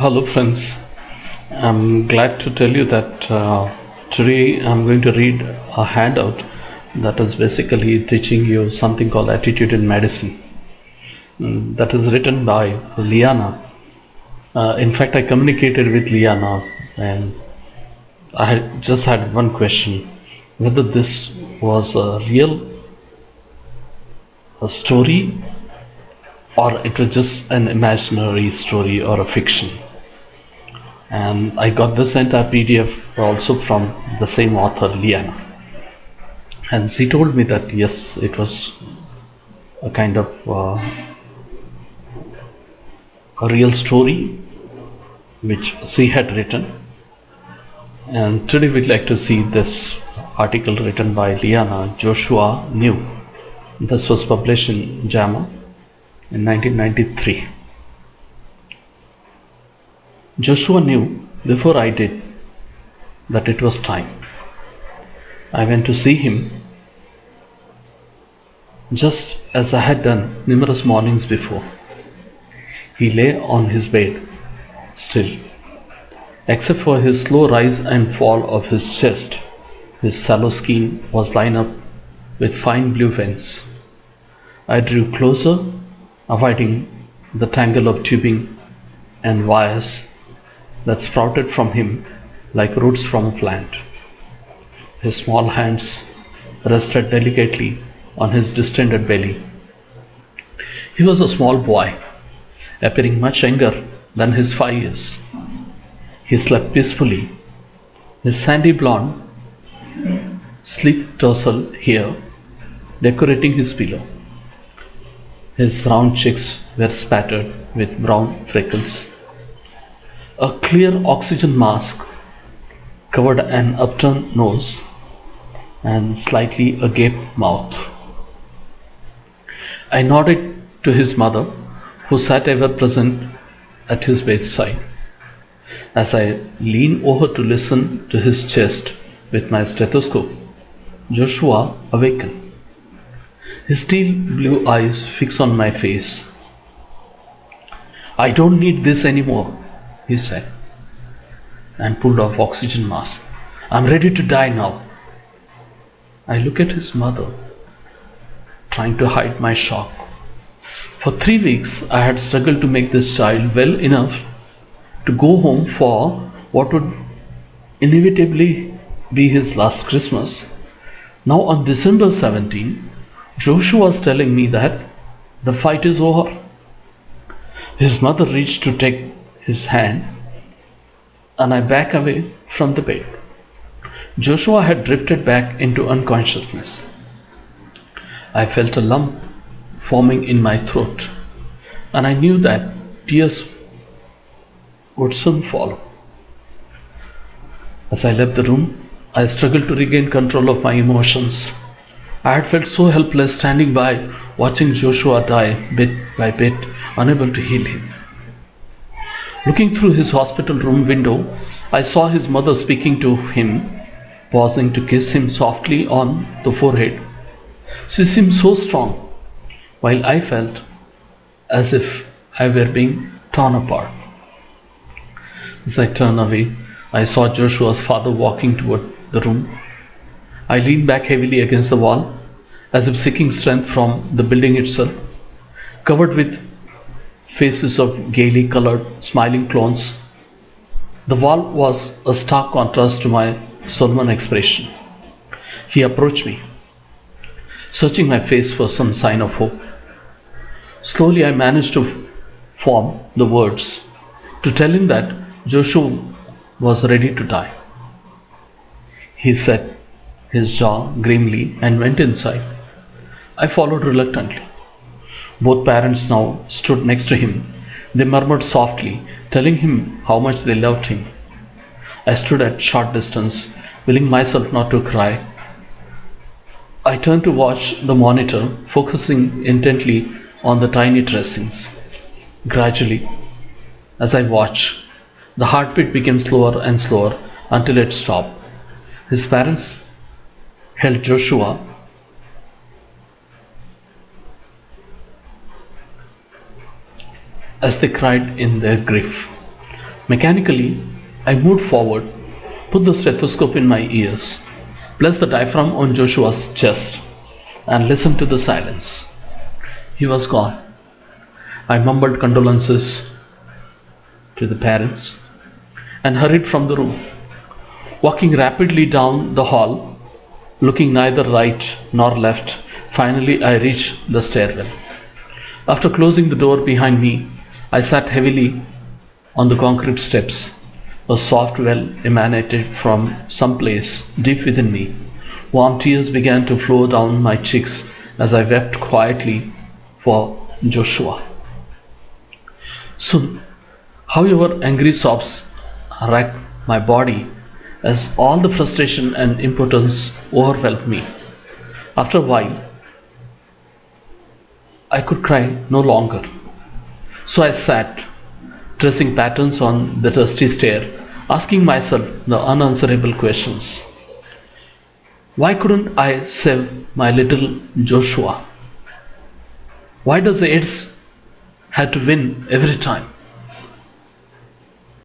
Hello, friends. I'm glad to tell you that today I'm going to read a handout that is basically teaching you something called Attitude in Medicine. That is written by Liana. In fact, I communicated with Liana and I had just had one question whether this was a real story or it was just an imaginary story or a fiction. And I got this entire PDF also from the same author, Liana. And she told me that yes, it was a kind of a real story which she had written. And today we'd like to see this article written by Liana. Joshua Knew. This was published in JAMA in 1993. Joshua knew before I did that it was time. I went to see him just as I had done numerous mornings before. He lay on his bed, still. Except for his slow rise and fall of his chest, his sallow skin was lined up with fine blue veins. I drew closer, avoiding the tangle of tubing and wires that sprouted from him like roots from a plant. His small hands rested delicately on his distended belly. He was a small boy, appearing much younger than his 5 years. He slept peacefully, his sandy blonde, sleek tousle hair decorating his pillow. His round cheeks were spattered with brown freckles. A clear oxygen mask covered an upturned nose and slightly agape mouth. I nodded to his mother, who sat ever present at his bedside. As I leaned over to listen to his chest with my stethoscope, Joshua awakened. His steel blue eyes fixed on my face. "I don't need this anymore," he said, and pulled off oxygen mask. "I'm ready to die now." I looked at his mother, trying to hide my shock. For 3 weeks I had struggled to make this child well enough to go home for what would inevitably be his last Christmas. Now on December 17, Joshua was telling me that the fight is over. His mother reached to take his hand, and I backed away from the bed. Joshua had drifted back into unconsciousness. I felt a lump forming in my throat, and I knew that tears would soon follow. As I left the room, I struggled to regain control of my emotions. I had felt so helpless standing by, watching Joshua die bit by bit, unable to heal him. Looking through his hospital room window, I saw his mother speaking to him, pausing to kiss him softly on the forehead. She seemed so strong, while I felt as if I were being torn apart. As I turned away, I saw Joshua's father walking toward the room. I leaned back heavily against the wall, as if seeking strength from the building itself, covered with faces of gaily colored, smiling clones. The wall was a stark contrast to my solemn expression. He approached me, searching my face for some sign of hope. Slowly I managed to form the words to tell him that Joshua was ready to die. He set his jaw grimly and went inside. I followed reluctantly. Both parents now stood next to him. They murmured softly, telling him how much they loved him. I stood at short distance, willing myself not to cry. I turned to watch the monitor, focusing intently on the tiny tracings. Gradually, as I watched, the heartbeat became slower and slower until it stopped. His parents held Joshua as they cried in their grief. Mechanically, I moved forward, put the stethoscope in my ears, placed the diaphragm on Joshua's chest, and listened to the silence. He was gone. I mumbled condolences to the parents and hurried from the room. Walking rapidly down the hall, looking neither right nor left, finally I reached the stairwell. After closing the door behind me, I sat heavily on the concrete steps. A soft well emanated from some place deep within me. Warm tears began to flow down my cheeks as I wept quietly for Joshua. Soon, however, angry sobs racked my body as all the frustration and impotence overwhelmed me. After a while, I could cry no longer. So I sat, tracing patterns on the dusty stair, asking myself the unanswerable questions. Why couldn't I save my little Joshua? Why does the AIDS have to win every time?